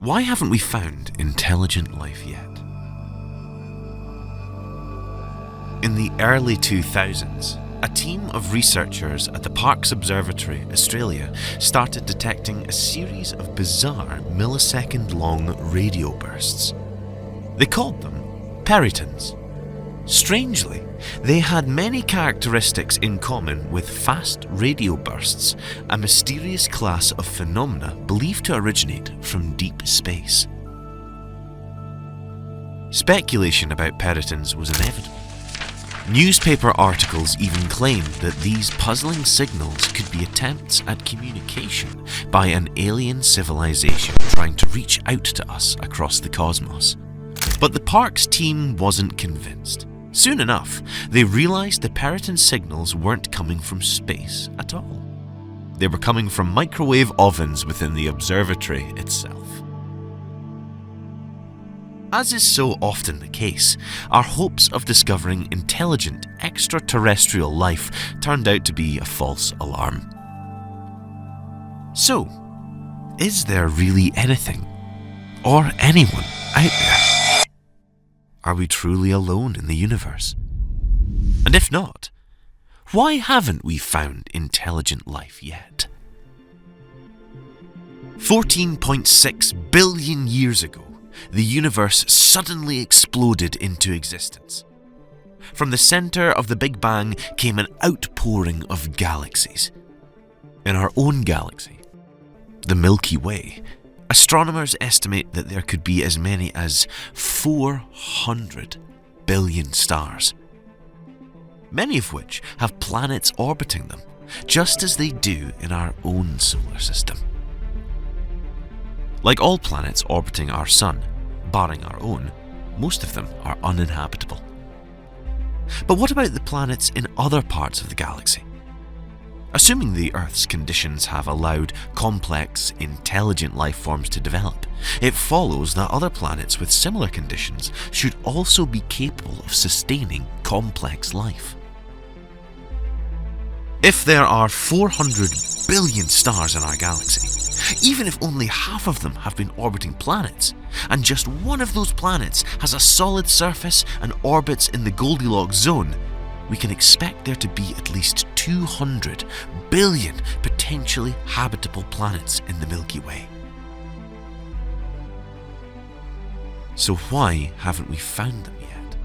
Why haven't we found intelligent life yet? In the early 2000s, a team of researchers at the Parkes Observatory, Australia, started detecting a series of bizarre millisecond-long radio bursts. They called them peritons. Strangely, they had many characteristics in common with fast radio bursts, a mysterious class of phenomena believed to originate from deep space. Speculation about peritons was inevitable. Newspaper articles even claimed that these puzzling signals could be attempts at communication by an alien civilization trying to reach out to us across the cosmos. But the Parkes team wasn't convinced. Soon enough, they realized the periton signals weren't coming from space at all. They were coming from microwave ovens within the observatory itself. As is so often the case, our hopes of discovering intelligent extraterrestrial life turned out to be a false alarm. So, is there really anything, or anyone, out there? Are we truly alone in the universe? And if not, why haven't we found intelligent life yet? 14.6 billion years ago, the universe suddenly exploded into existence. From the center of the Big Bang came an outpouring of galaxies. In our own galaxy, the Milky Way, astronomers estimate that there could be as many as 400 billion stars, many of which have planets orbiting them, just as they do in our own solar system. Like all planets orbiting our Sun, barring our own, most of them are uninhabitable. But what about the planets in other parts of the galaxy? Assuming the Earth's conditions have allowed complex, intelligent life forms to develop, it follows that other planets with similar conditions should also be capable of sustaining complex life. If there are 400 billion stars in our galaxy, even if only half of them have been orbiting planets, and just one of those planets has a solid surface and orbits in the Goldilocks zone, we can expect there to be at least 200 billion potentially habitable planets in the Milky Way. So why haven't we found them yet?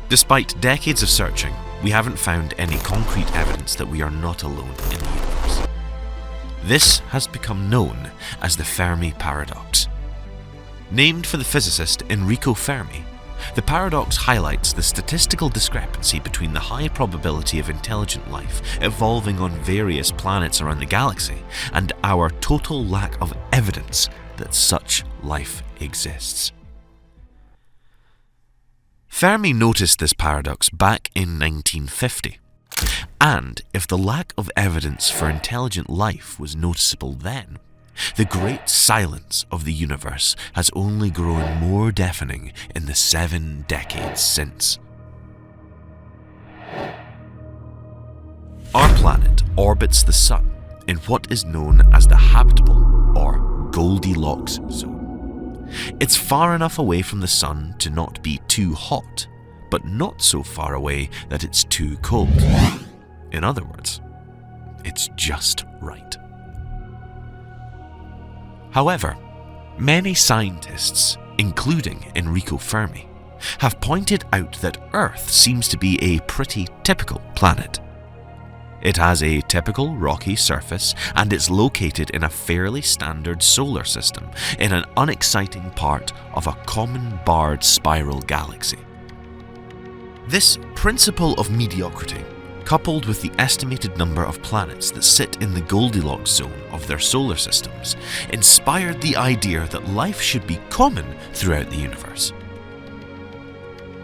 Despite decades of searching, we haven't found any concrete evidence that we are not alone in the universe. This has become known as the Fermi paradox. Named for the physicist Enrico Fermi, the paradox highlights the statistical discrepancy between the high probability of intelligent life evolving on various planets around the galaxy and our total lack of evidence that such life exists. Fermi noticed this paradox back in 1950, and if the lack of evidence for intelligent life was noticeable then, the great silence of the universe has only grown more deafening in the 7 decades since. Our planet orbits the Sun in what is known as the habitable or Goldilocks zone. It's far enough away from the Sun to not be too hot, but not so far away that it's too cold. In other words, it's just right. However, many scientists, including Enrico Fermi, have pointed out that Earth seems to be a pretty typical planet. It has a typical rocky surface and it's located in a fairly standard solar system in an unexciting part of a common barred spiral galaxy. This principle of mediocrity, coupled with the estimated number of planets that sit in the Goldilocks zone of their solar systems, inspired the idea that life should be common throughout the universe.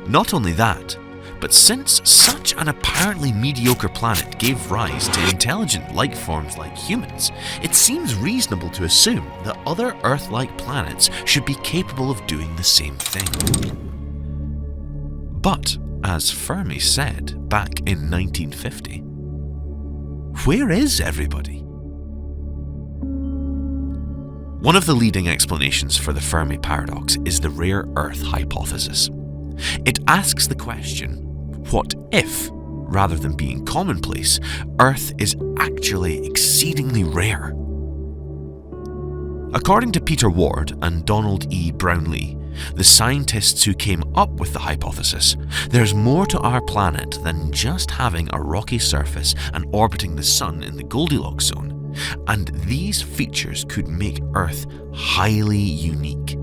Not only that, but since such an apparently mediocre planet gave rise to intelligent life forms like humans, it seems reasonable to assume that other Earth-like planets should be capable of doing the same thing. But, as Fermi said back in 1950, where is everybody? One of the leading explanations for the Fermi paradox is the rare Earth hypothesis. It asks the question, what if, rather than being commonplace, Earth is actually exceedingly rare? According to Peter Ward and Donald E. Brownlee, the scientists who came up with the hypothesis, there's more to our planet than just having a rocky surface and orbiting the Sun in the Goldilocks zone, and these features could make Earth highly unique.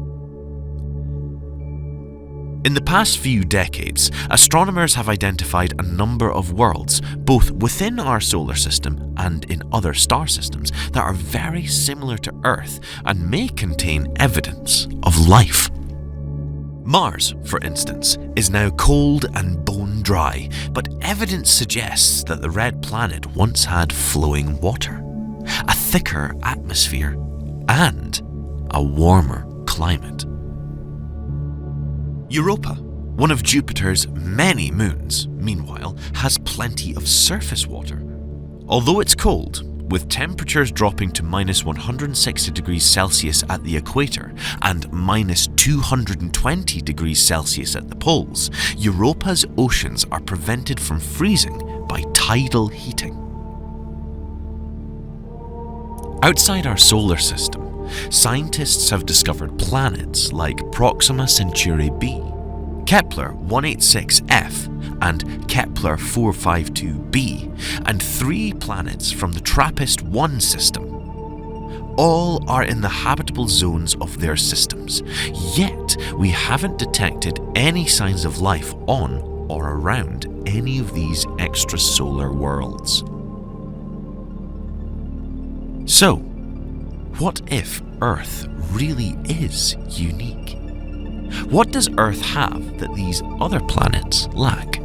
In the past few decades, astronomers have identified a number of worlds, both within our solar system and in other star systems, that are very similar to Earth and may contain evidence of life. Mars, for instance, is now cold and bone dry, but evidence suggests that the red planet once had flowing water, a thicker atmosphere, and a warmer climate. Europa, one of Jupiter's many moons, meanwhile, has plenty of surface water. Although it's cold, with temperatures dropping to minus 160 degrees Celsius at the equator and minus 220 degrees Celsius at the poles, Europa's oceans are prevented from freezing by tidal heating. Outside our solar system, scientists have discovered planets like Proxima Centauri b, Kepler 186f, and Kepler 452b, and 3 planets from the TRAPPIST-1 system. All are in the habitable zones of their systems, yet we haven't detected any signs of life on or around any of these extrasolar worlds. So, what if Earth really is unique? What does Earth have that these other planets lack?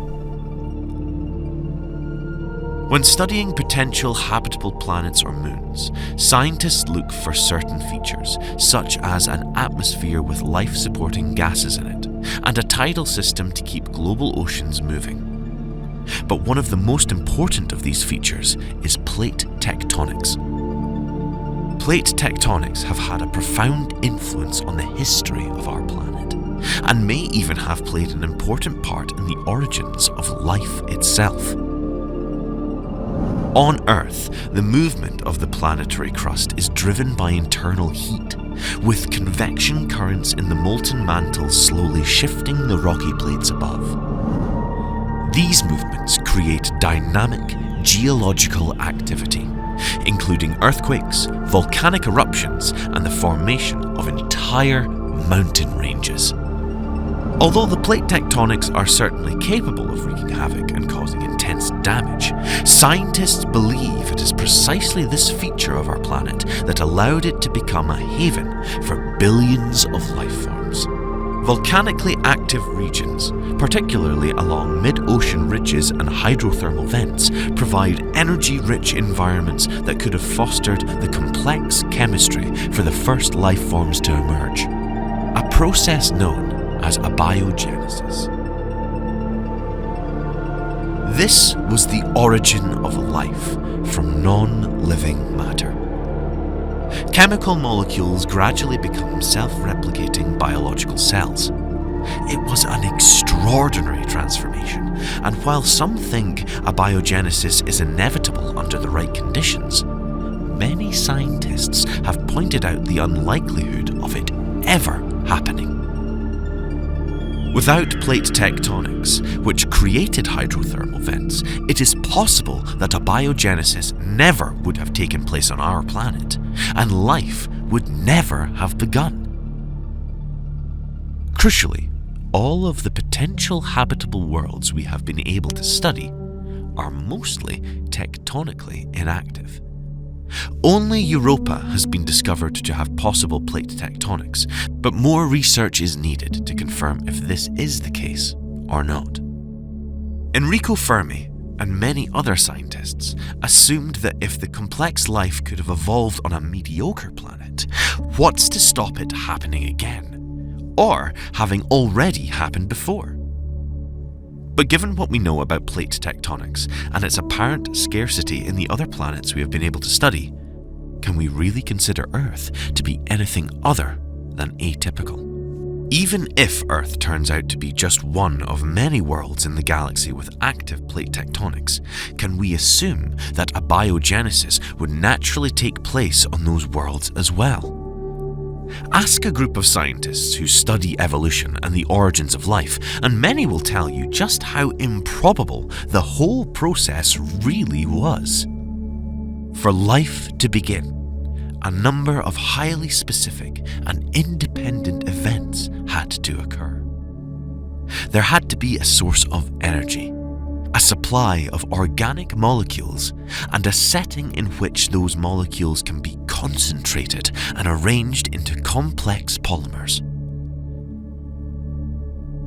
When studying potential habitable planets or moons, scientists look for certain features, such as an atmosphere with life-supporting gases in it, and a tidal system to keep global oceans moving. But one of the most important of these features is plate tectonics. Plate tectonics have had a profound influence on the history of our planet, and may even have played an important part in the origins of life itself. On Earth, the movement of the planetary crust is driven by internal heat, with convection currents in the molten mantle slowly shifting the rocky plates above. These movements create dynamic geological activity, including earthquakes, volcanic eruptions, and the formation of entire mountain ranges. Although the plate tectonics are certainly capable of wreaking havoc and causing intense damage, scientists believe it is precisely this feature of our planet that allowed it to become a haven for billions of life forms. Volcanically active regions, particularly along mid-ocean ridges and hydrothermal vents, provide energy-rich environments that could have fostered the complex chemistry for the first life forms to emerge, a process known as abiogenesis. This was the origin of life from non-living matter. Chemical molecules gradually become self-replicating biological cells. It was an extraordinary transformation, and while some think abiogenesis is inevitable under the right conditions, many scientists have pointed out the unlikelihood of it ever happening. Without plate tectonics, which created hydrothermal vents, it is possible that abiogenesis never would have taken place on our planet, and life would never have begun. Crucially, all of the potential habitable worlds we have been able to study are mostly tectonically inactive. Only Europa has been discovered to have possible plate tectonics, but more research is needed to confirm if this is the case or not. Enrico Fermi and many other scientists assumed that if the complex life could have evolved on a mediocre planet, what's to stop it happening again, or having already happened before? But given what we know about plate tectonics and its apparent scarcity in the other planets we have been able to study, can we really consider Earth to be anything other than atypical? Even if Earth turns out to be just one of many worlds in the galaxy with active plate tectonics, can we assume that abiogenesis would naturally take place on those worlds as well? Ask a group of scientists who study evolution and the origins of life, and many will tell you just how improbable the whole process really was. For life to begin, a number of highly specific and independent events had to occur. There had to be a source of energy, a supply of organic molecules, and a setting in which those molecules can be concentrated and arranged into complex polymers.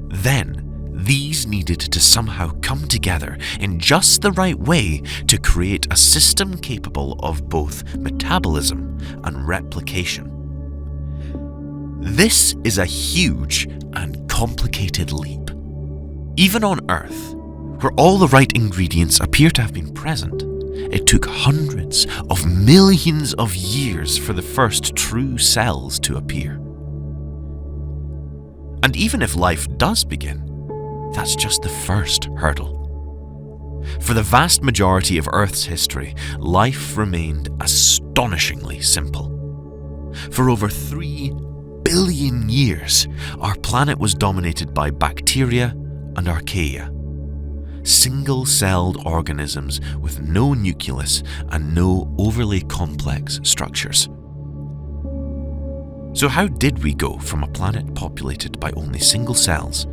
Then, these needed to somehow come together in just the right way to create a system capable of both metabolism and replication. This is a huge and complicated leap. Even on Earth, where all the right ingredients appear to have been present, it took hundreds of millions of years for the first true cells to appear. And even if life does begin, that's just the first hurdle. For the vast majority of Earth's history, life remained astonishingly simple. For over 3 billion years, our planet was dominated by bacteria and archaea, single-celled organisms with no nucleus and no overly complex structures. So how did we go from a planet populated by only single cells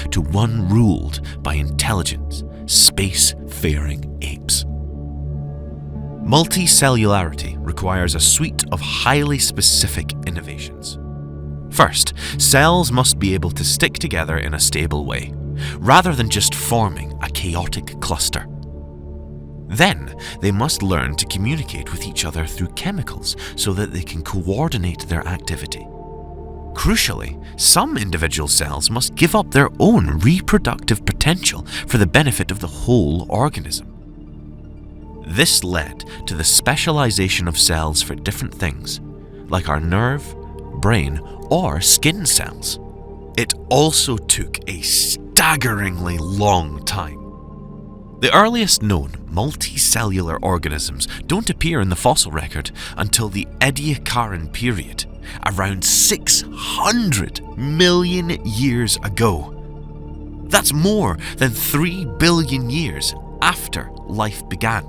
to one ruled by intelligent, space-faring apes? Multicellularity requires a suite of highly specific innovations. First, cells must be able to stick together in a stable way, rather than just forming a chaotic cluster. Then, they must learn to communicate with each other through chemicals so that they can coordinate their activity. Crucially, some individual cells must give up their own reproductive potential for the benefit of the whole organism. This led to the specialization of cells for different things, like our nerve, brain, or skin cells. It also took a staggeringly long time. The earliest known multicellular organisms don't appear in the fossil record until the Ediacaran period, around 600 million years ago. That's more than 3 billion years after life began.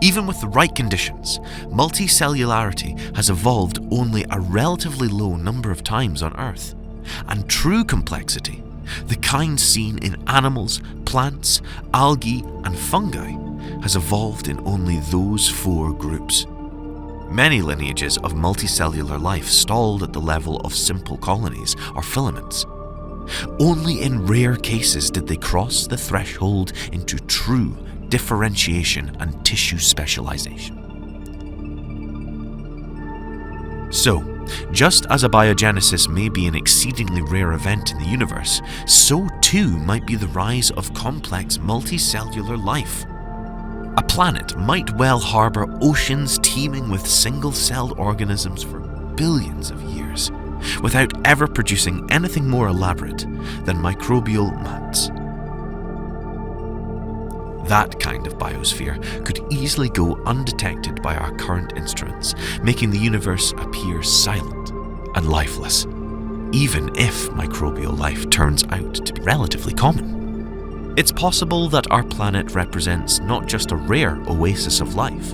Even with the right conditions, multicellularity has evolved only a relatively low number of times on Earth, and true complexity, the kind seen in animals, plants, algae, and fungi, has evolved in only those 4 groups. Many lineages of multicellular life stalled at the level of simple colonies or filaments. Only in rare cases did they cross the threshold into true differentiation and tissue specialization. So, just as abiogenesis may be an exceedingly rare event in the universe, so too might be the rise of complex multicellular life. A planet might well harbour oceans teeming with single-celled organisms for billions of years, without ever producing anything more elaborate than microbial mats. That kind of biosphere could easily go undetected by our current instruments, making the universe appear silent and lifeless, even if microbial life turns out to be relatively common. It's possible that our planet represents not just a rare oasis of life,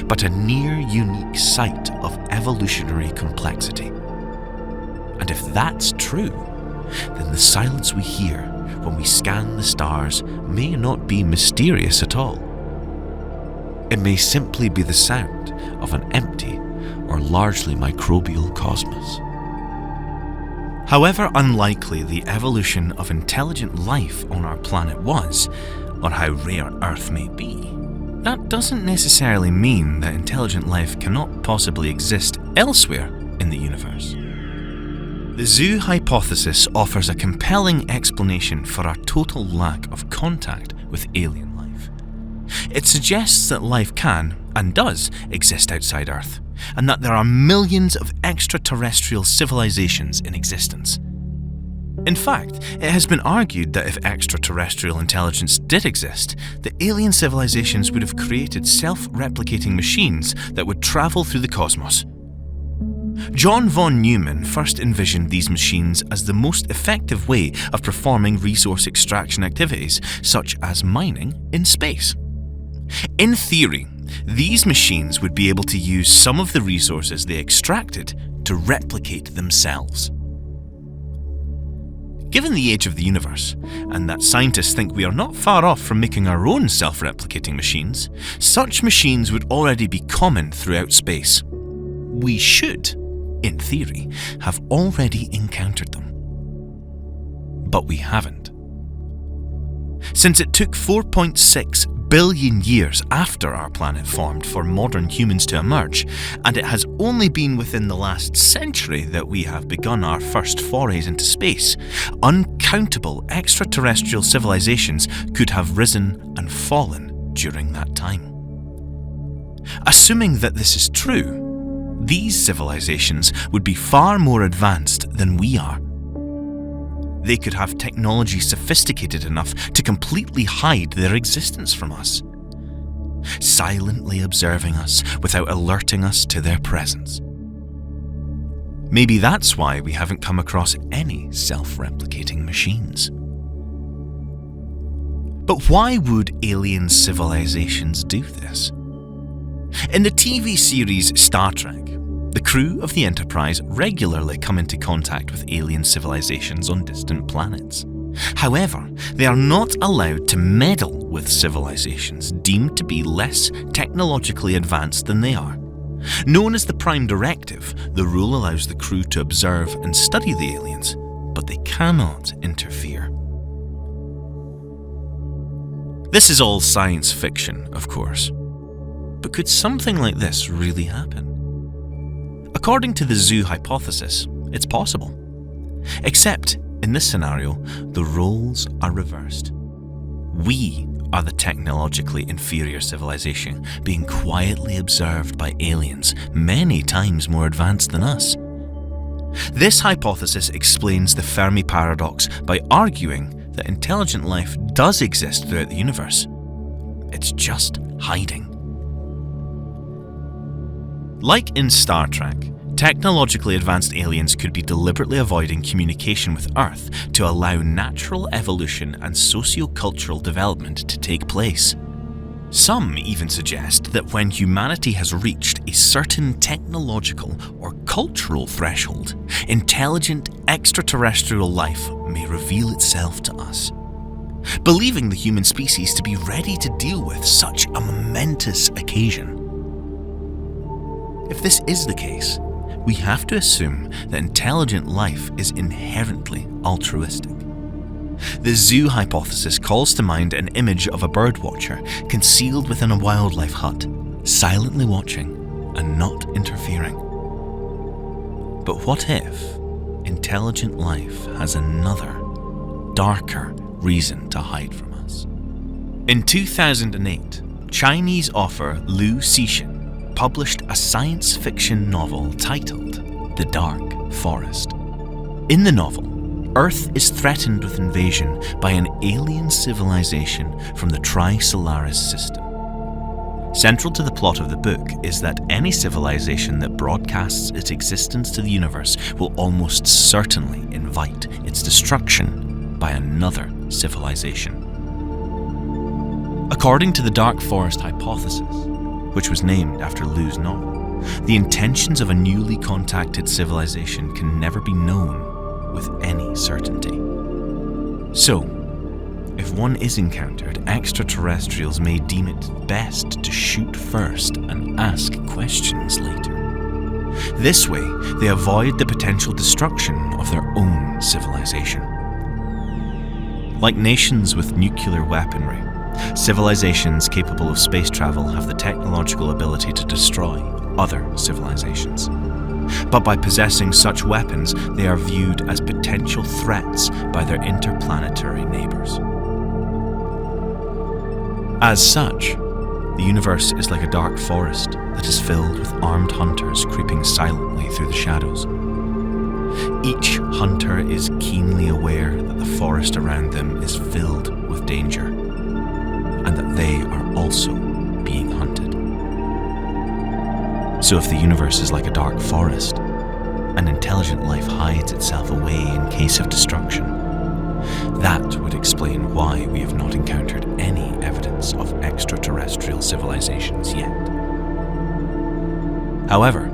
but a near-unique site of evolutionary complexity. And if that's true, then the silence we hear when we scan the stars may not be mysterious at all. It may simply be the sound of an empty or largely microbial cosmos. However unlikely the evolution of intelligent life on our planet was, or how rare Earth may be, that doesn't necessarily mean that intelligent life cannot possibly exist elsewhere in the universe. The zoo hypothesis offers a compelling explanation for our total lack of contact with alien life. It suggests that life can, and does exist outside Earth, and that there are millions of extraterrestrial civilizations in existence. In fact, it has been argued that if extraterrestrial intelligence did exist, the alien civilizations would have created self-replicating machines that would travel through the cosmos. John von Neumann first envisioned these machines as the most effective way of performing resource extraction activities, such as mining in space. In theory, these machines would be able to use some of the resources they extracted to replicate themselves. Given the age of the universe, and that scientists think we are not far off from making our own self-replicating machines, such machines would already be common throughout space. We should, in theory, have already encountered them. But we haven't. Since it took 4.6 billion years after our planet formed for modern humans to emerge, and it has only been within the last century that we have begun our first forays into space, uncountable extraterrestrial civilizations could have risen and fallen during that time. Assuming that this is true, these civilizations would be far more advanced than we are. They could have technology sophisticated enough to completely hide their existence from us, silently observing us without alerting us to their presence. Maybe that's why we haven't come across any self-replicating machines. But why would alien civilizations do this? In the TV series Star Trek, the crew of the Enterprise regularly come into contact with alien civilizations on distant planets. However, they are not allowed to meddle with civilizations deemed to be less technologically advanced than they are. Known as the Prime Directive, the rule allows the crew to observe and study the aliens, but they cannot interfere. This is all science fiction, of course. But could something like this really happen? According to the zoo hypothesis, it's possible. Except, in this scenario, the roles are reversed. We are the technologically inferior civilization being quietly observed by aliens many times more advanced than us. This hypothesis explains the Fermi paradox by arguing that intelligent life does exist throughout the universe. It's just hiding. Like in Star Trek, technologically advanced aliens could be deliberately avoiding communication with Earth to allow natural evolution and socio-cultural development to take place. Some even suggest that when humanity has reached a certain technological or cultural threshold, intelligent extraterrestrial life may reveal itself to us. Believing the human species to be ready to deal with such a momentous occasion. If this is the case, we have to assume that intelligent life is inherently altruistic. The zoo hypothesis calls to mind an image of a birdwatcher concealed within a wildlife hut, silently watching and not interfering. But what if intelligent life has another, darker reason to hide from us? In 2008, Chinese author Liu Cixin published a science fiction novel titled The Dark Forest. In the novel, Earth is threatened with invasion by an alien civilization from the Tri-Solaris system. Central to the plot of the book is that any civilization that broadcasts its existence to the universe will almost certainly invite its destruction by another civilization. According to the Dark Forest hypothesis, which was named after Liu's novel, the intentions of a newly contacted civilization can never be known with any certainty. So, if one is encountered, extraterrestrials may deem it best to shoot first and ask questions later. This way, they avoid the potential destruction of their own civilization. Like nations with nuclear weaponry, civilizations capable of space travel have the technological ability to destroy other civilizations. But by possessing such weapons, they are viewed as potential threats by their interplanetary neighbors. As such, The universe is like a dark forest that is filled with armed hunters creeping silently through the shadows. Each hunter is keenly aware that the forest around them is filled with danger, and that they are also being hunted. So if the universe is like a dark forest, and intelligent life hides itself away in case of destruction, that would explain why we have not encountered any evidence of extraterrestrial civilizations yet. However,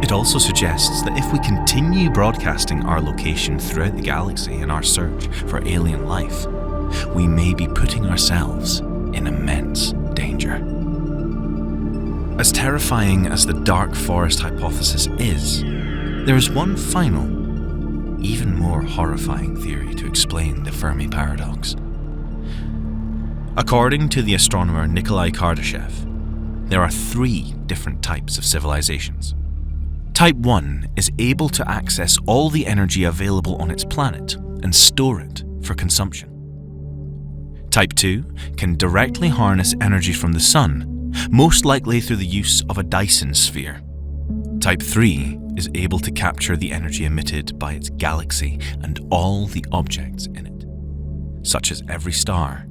it also suggests that if we continue broadcasting our location throughout the galaxy in our search for alien life, we may be putting ourselves in immense danger. As terrifying as the dark forest hypothesis is, there is one final, even more horrifying theory to explain the Fermi paradox. According to the astronomer Nikolai Kardashev, there are 3 different types of civilizations. Type 1 is able to access all the energy available on its planet and store it for consumption. Type 2 can directly harness energy from the sun, most likely through the use of a Dyson sphere. Type 3 is able to capture the energy emitted by its galaxy and all the objects in it, such as every star,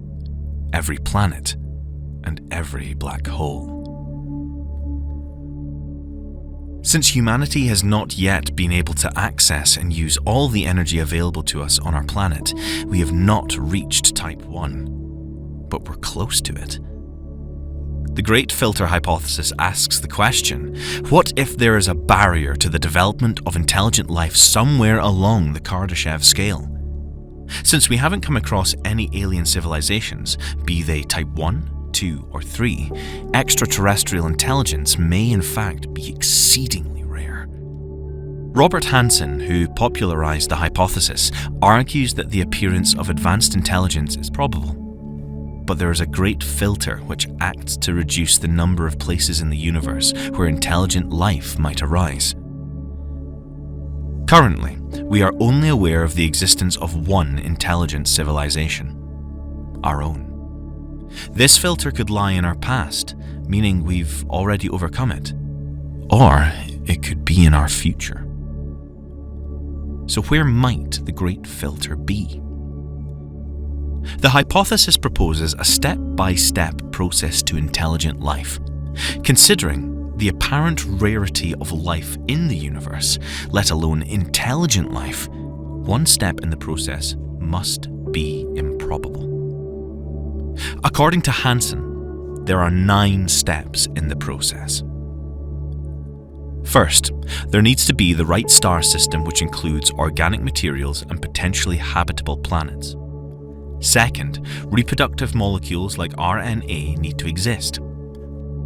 every planet, and every black hole. Since humanity has not yet been able to access and use all the energy available to us on our planet, we have not reached Type 1, but we're close to it. The Great Filter hypothesis asks the question, what if there is a barrier to the development of intelligent life somewhere along the Kardashev scale? Since we haven't come across any alien civilizations, be they Type 1, 2, or 3, extraterrestrial intelligence may in fact be exceedingly rare. Robert Hansen, who popularized the hypothesis, argues that the appearance of advanced intelligence is probable. But there is a great filter which acts to reduce the number of places in the universe where intelligent life might arise. Currently, we are only aware of the existence of one intelligent civilization, our own. This filter could lie in our past, meaning we've already overcome it. Or it could be in our future. So where might the Great Filter be? The hypothesis proposes a step-by-step process to intelligent life. Considering the apparent rarity of life in the universe, let alone intelligent life, one step in the process must be improbable. According to Hansen, there are 9 steps in the process. First, there needs to be the right star system which includes organic materials and potentially habitable planets. Second, reproductive molecules like RNA need to exist.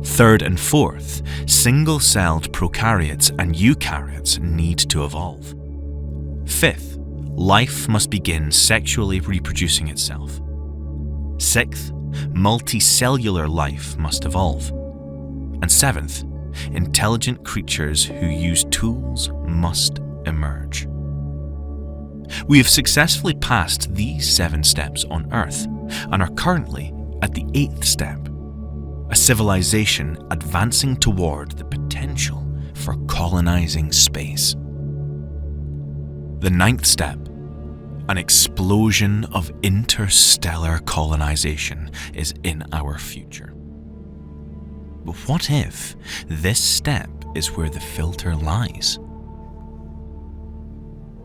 Third and fourth, single-celled prokaryotes and eukaryotes need to evolve. Fifth, life must begin sexually reproducing itself. Sixth, multicellular life must evolve. And seventh, intelligent creatures who use tools must emerge. We have successfully passed these 7 steps on Earth and are currently at the 8th step, a civilization advancing toward the potential for colonizing space. The 9th step, an explosion of interstellar colonization, is in our future. But what if this step is where the filter lies?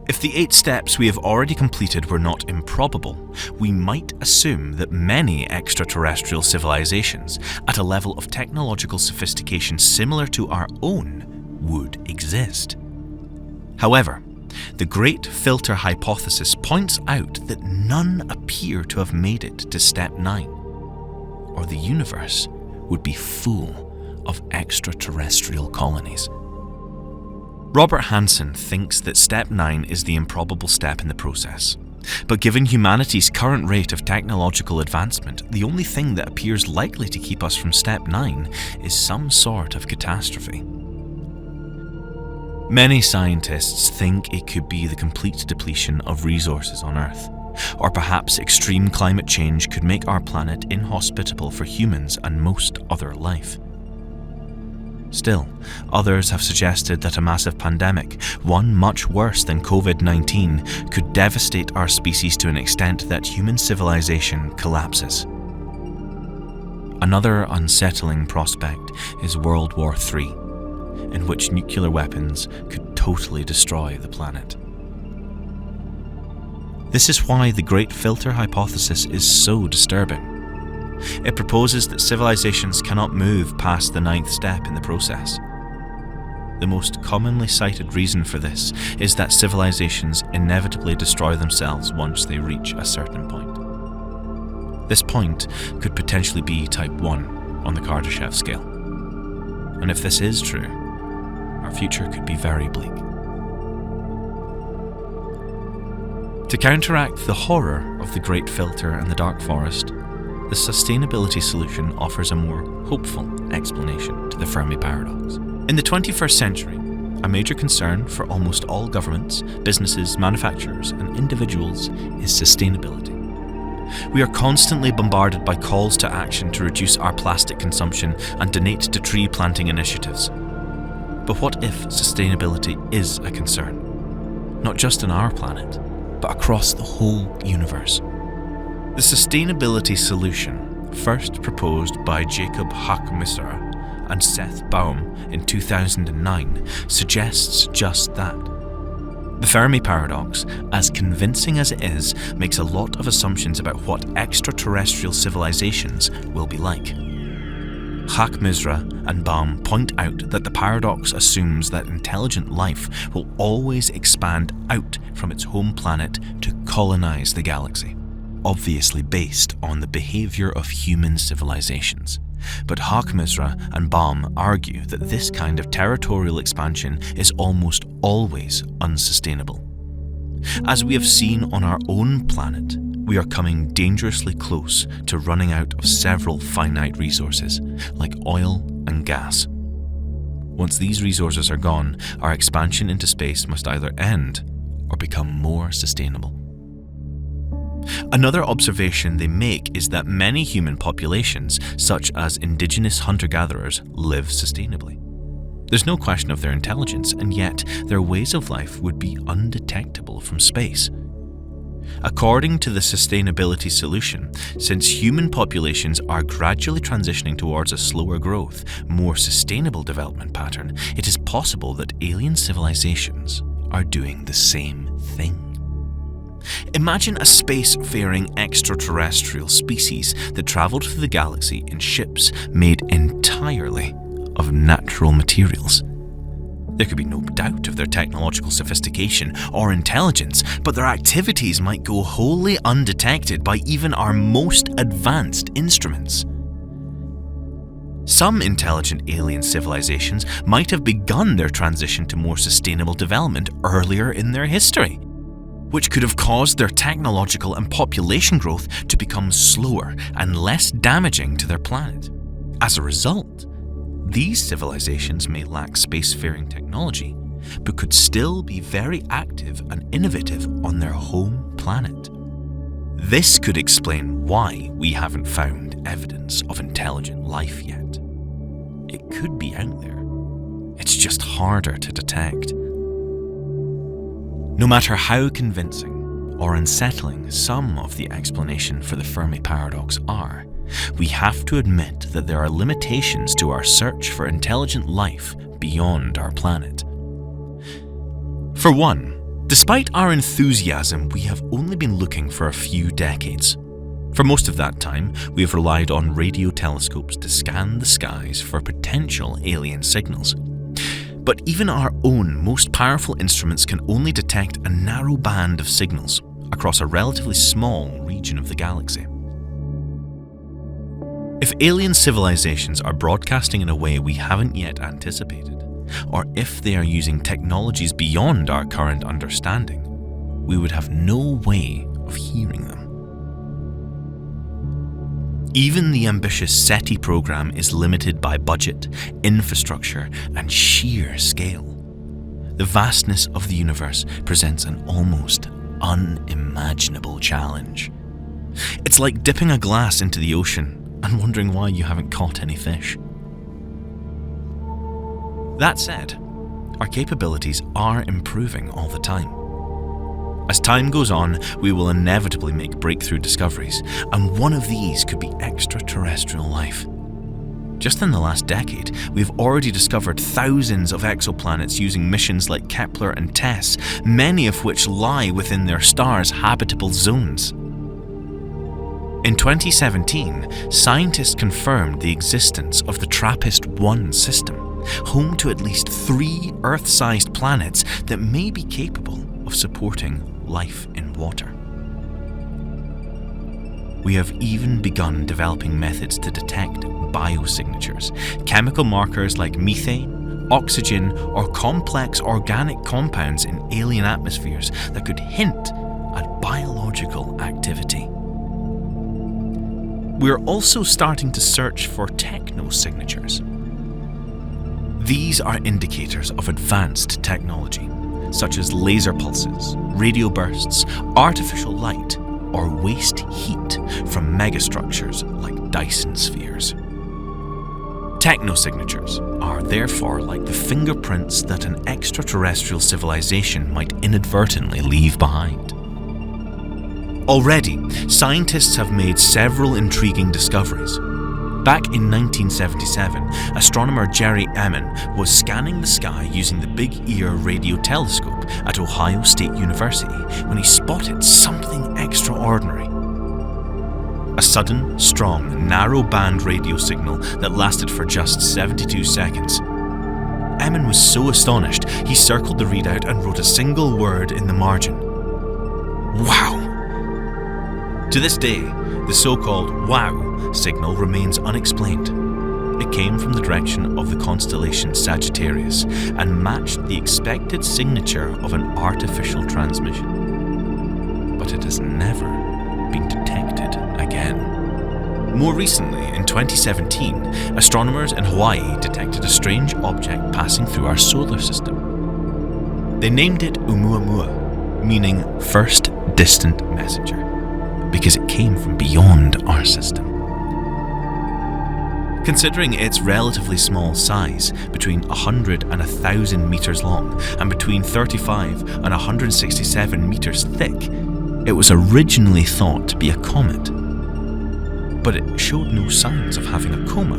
If the 8 steps we have already completed were not improbable, we might assume that many extraterrestrial civilizations at a level of technological sophistication similar to our own would exist. However, the Great Filter hypothesis points out that none appear to have made it to step 9, or the universe would be full of extraterrestrial colonies. Robert Hansen thinks that step 9 is the improbable step in the process. But given humanity's current rate of technological advancement, the only thing that appears likely to keep us from step 9 is some sort of catastrophe. Many scientists think it could be the complete depletion of resources on Earth, or perhaps extreme climate change could make our planet inhospitable for humans and most other life. Still, others have suggested that a massive pandemic, one much worse than COVID-19, could devastate our species to an extent that human civilization collapses. Another unsettling prospect is World War III, in which nuclear weapons could totally destroy the planet. This is why the Great Filter hypothesis is so disturbing. It proposes that civilizations cannot move past the 9th step in the process. The most commonly cited reason for this is that civilizations inevitably destroy themselves once they reach a certain point. This point could potentially be type 1 on the Kardashev scale. And if this is true, our future could be very bleak. To counteract the horror of the Great Filter and the Dark Forest, the sustainability solution offers a more hopeful explanation to the Fermi paradox. In the 21st century, a major concern for almost all governments, businesses, manufacturers, and individuals is sustainability. We are constantly bombarded by calls to action to reduce our plastic consumption and donate to tree planting initiatives. But what if sustainability is a concern? Not just on our planet, but across the whole universe. The sustainability solution, first proposed by Jacob Hack-Misra and Seth Baum in 2009, suggests just that. The Fermi paradox, as convincing as it is, makes a lot of assumptions about what extraterrestrial civilizations will be like. Hack-Misra and Baum point out that the paradox assumes that intelligent life will always expand out from its home planet to colonize the galaxy, obviously based on the behavior of human civilizations. But Hack-Misra and Baum argue that this kind of territorial expansion is almost always unsustainable. As we have seen on our own planet, we are coming dangerously close to running out of several finite resources, like oil and gas. Once these resources are gone, our expansion into space must either end or become more sustainable. Another observation they make is that many human populations, such as indigenous hunter-gatherers, live sustainably. There's no question of their intelligence, and yet their ways of life would be undetectable from space. According to the sustainability solution, since human populations are gradually transitioning towards a slower growth, more sustainable development pattern, it is possible that alien civilizations are doing the same thing. Imagine a space-faring extraterrestrial species that traveled through the galaxy in ships made entirely of natural materials. There could be no doubt of their technological sophistication or intelligence, but their activities might go wholly undetected by even our most advanced instruments. Some intelligent alien civilizations might have begun their transition to more sustainable development earlier in their history, which could have caused their technological and population growth to become slower and less damaging to their planet. As a result, these civilizations may lack spacefaring technology, but could still be very active and innovative on their home planet. This could explain why we haven't found evidence of intelligent life yet. It could be out there. It's just harder to detect. No matter how convincing or unsettling some of the explanation for the Fermi paradox are, we have to admit that there are limitations to our search for intelligent life beyond our planet. For one, despite our enthusiasm, we have only been looking for a few decades. For most of that time, we have relied on radio telescopes to scan the skies for potential alien signals. But even our own most powerful instruments can only detect a narrow band of signals across a relatively small region of the galaxy. If alien civilizations are broadcasting in a way we haven't yet anticipated, or if they are using technologies beyond our current understanding, we would have no way of hearing them. Even the ambitious SETI program is limited by budget, infrastructure, and sheer scale. The vastness of the universe presents an almost unimaginable challenge. It's like dipping a glass into the ocean and wondering why you haven't caught any fish. That said, our capabilities are improving all the time. As time goes on, we will inevitably make breakthrough discoveries, and one of these could be extraterrestrial life. Just in the last decade, we've already discovered thousands of exoplanets using missions like Kepler and TESS, many of which lie within their stars' habitable zones. In 2017, scientists confirmed the existence of the TRAPPIST-1 system, home to at least 3 Earth-sized planets that may be capable of supporting life in water. We have even begun developing methods to detect biosignatures, chemical markers like methane, oxygen, or complex organic compounds in alien atmospheres that could hint at biological activity. We're also starting to search for technosignatures. These are indicators of advanced technology, such as laser pulses, radio bursts, artificial light, or waste heat from megastructures like Dyson spheres. Technosignatures are therefore like the fingerprints that an extraterrestrial civilization might inadvertently leave behind. Already, scientists have made several intriguing discoveries. Back in 1977, astronomer Jerry Emin was scanning the sky using the Big Ear radio telescope at Ohio State University when he spotted something extraordinary. A sudden, strong, narrow-band radio signal that lasted for just 72 seconds. Emin was so astonished, he circled the readout and wrote a single word in the margin. Wow! To this day, the so-called WOW signal remains unexplained. It came from the direction of the constellation Sagittarius and matched the expected signature of an artificial transmission. But it has never been detected again. More recently, in 2017, astronomers in Hawaii detected a strange object passing through our solar system. They named it Oumuamua, meaning first distant messenger, because it came from beyond our system. Considering its relatively small size, between 100 and 1,000 meters long and between 35 and 167 meters thick, it was originally thought to be a comet. But it showed no signs of having a coma,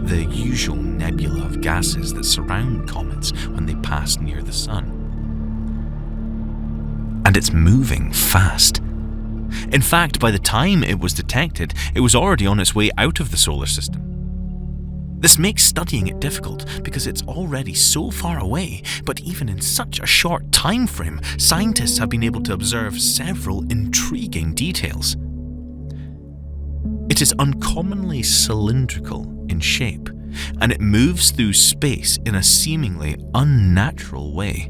the usual nebula of gases that surround comets when they pass near the sun. And it's moving fast. In fact, by the time it was detected, it was already on its way out of the solar system. This makes studying it difficult because it's already so far away, but even in such a short time frame, scientists have been able to observe several intriguing details. It is uncommonly cylindrical in shape, and it moves through space in a seemingly unnatural way.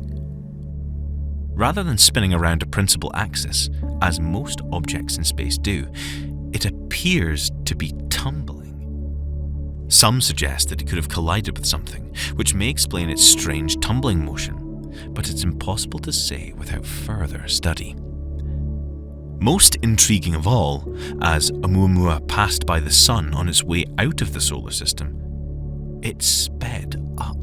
Rather than spinning around a principal axis, as most objects in space do, it appears to be tumbling. Some suggest that it could have collided with something, which may explain its strange tumbling motion, but it's impossible to say without further study. Most intriguing of all, as Oumuamua passed by the Sun on its way out of the solar system, it sped up.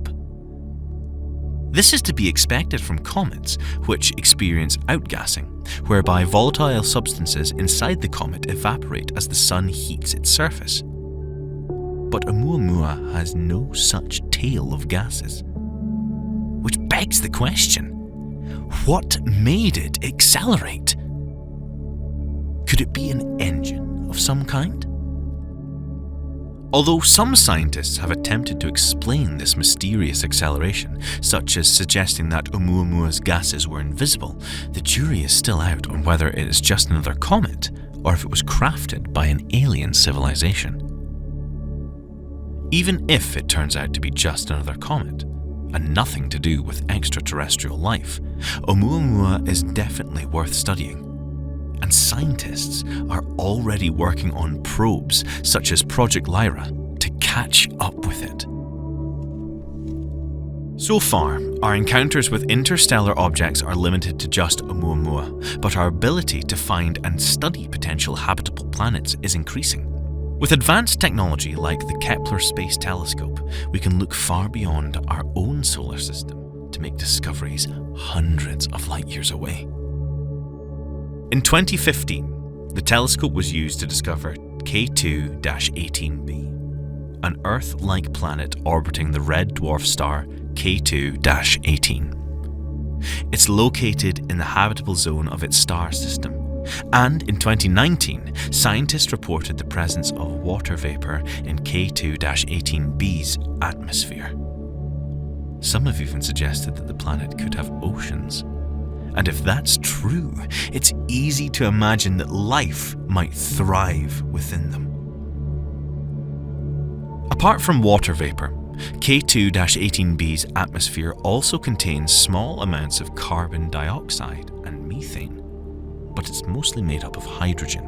This is to be expected from comets, which experience outgassing, whereby volatile substances inside the comet evaporate as the Sun heats its surface. But Oumuamua has no such tail of gases. Which begs the question, what made it accelerate? Could it be an engine of some kind? Although some scientists have attempted to explain this mysterious acceleration, such as suggesting that Oumuamua's gases were invisible, the jury is still out on whether it is just another comet or if it was crafted by an alien civilization. Even if it turns out to be just another comet, and nothing to do with extraterrestrial life, Oumuamua is definitely worth studying. And scientists are already working on probes such as Project Lyra to catch up with it. So far, our encounters with interstellar objects are limited to just Oumuamua, but our ability to find and study potential habitable planets is increasing. With advanced technology like the Kepler Space Telescope, we can look far beyond our own solar system to make discoveries hundreds of light years away. In 2015, the telescope was used to discover K2-18b, an Earth-like planet orbiting the red dwarf star K2-18. It's located in the habitable zone of its star system, and in 2019, scientists reported the presence of water vapor in K2-18b's atmosphere. Some have even suggested that the planet could have oceans. And if that's true, it's easy to imagine that life might thrive within them. Apart from water vapor, K2-18b's atmosphere also contains small amounts of carbon dioxide and methane, but it's mostly made up of hydrogen.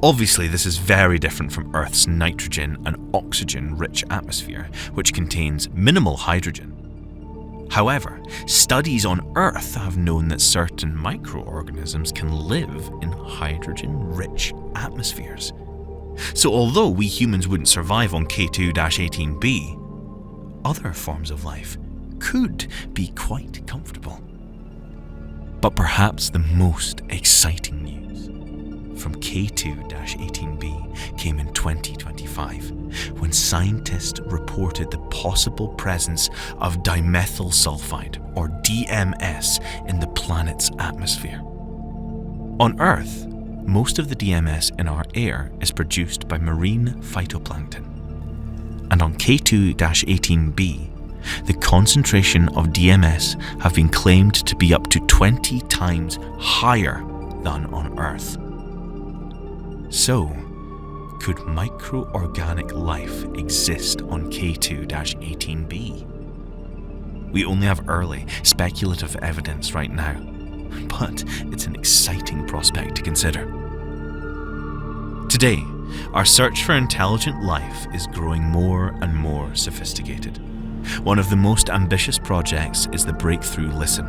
Obviously, this is very different from Earth's nitrogen and oxygen-rich atmosphere, which contains minimal hydrogen. However, studies on Earth have known that certain microorganisms can live in hydrogen-rich atmospheres. So although we humans wouldn't survive on K2-18b, other forms of life could be quite comfortable. But perhaps the most exciting news from K2-18b came in 2025, when scientists reported the possible presence of dimethyl sulfide, or DMS, in the planet's atmosphere. On Earth, most of the DMS in our air is produced by marine phytoplankton. And on K2-18b, the concentration of DMS have been claimed to be up to 20 times higher than on Earth. So, could microorganic life exist on K2-18b? We only have early, speculative evidence right now, but it's an exciting prospect to consider. Today, our search for intelligent life is growing more and more sophisticated. One of the most ambitious projects is the Breakthrough Listen.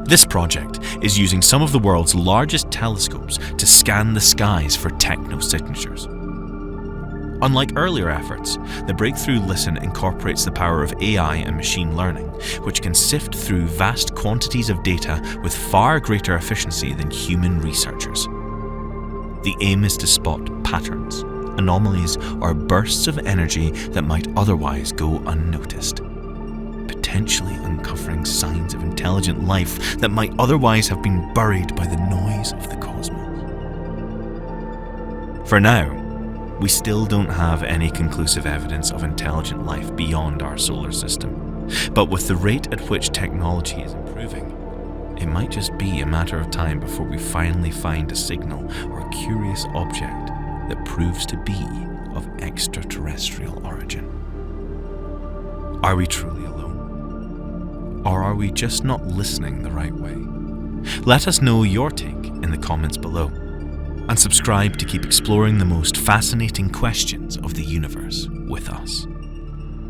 This project is using some of the world's largest telescopes to scan the skies for techno-signatures. Unlike earlier efforts, the Breakthrough Listen incorporates the power of AI and machine learning, which can sift through vast quantities of data with far greater efficiency than human researchers. The aim is to spot patterns, anomalies, or bursts of energy that might otherwise go unnoticed, potentially uncovering signs of intelligent life that might otherwise have been buried by the noise of the cosmos. For now, we still don't have any conclusive evidence of intelligent life beyond our solar system, but with the rate at which technology is improving, it might just be a matter of time before we finally find a signal or a curious object that proves to be of extraterrestrial origin. Are we truly alone? Or are we just not listening the right way? Let us know your take in the comments below, and subscribe to keep exploring the most fascinating questions of the universe with us.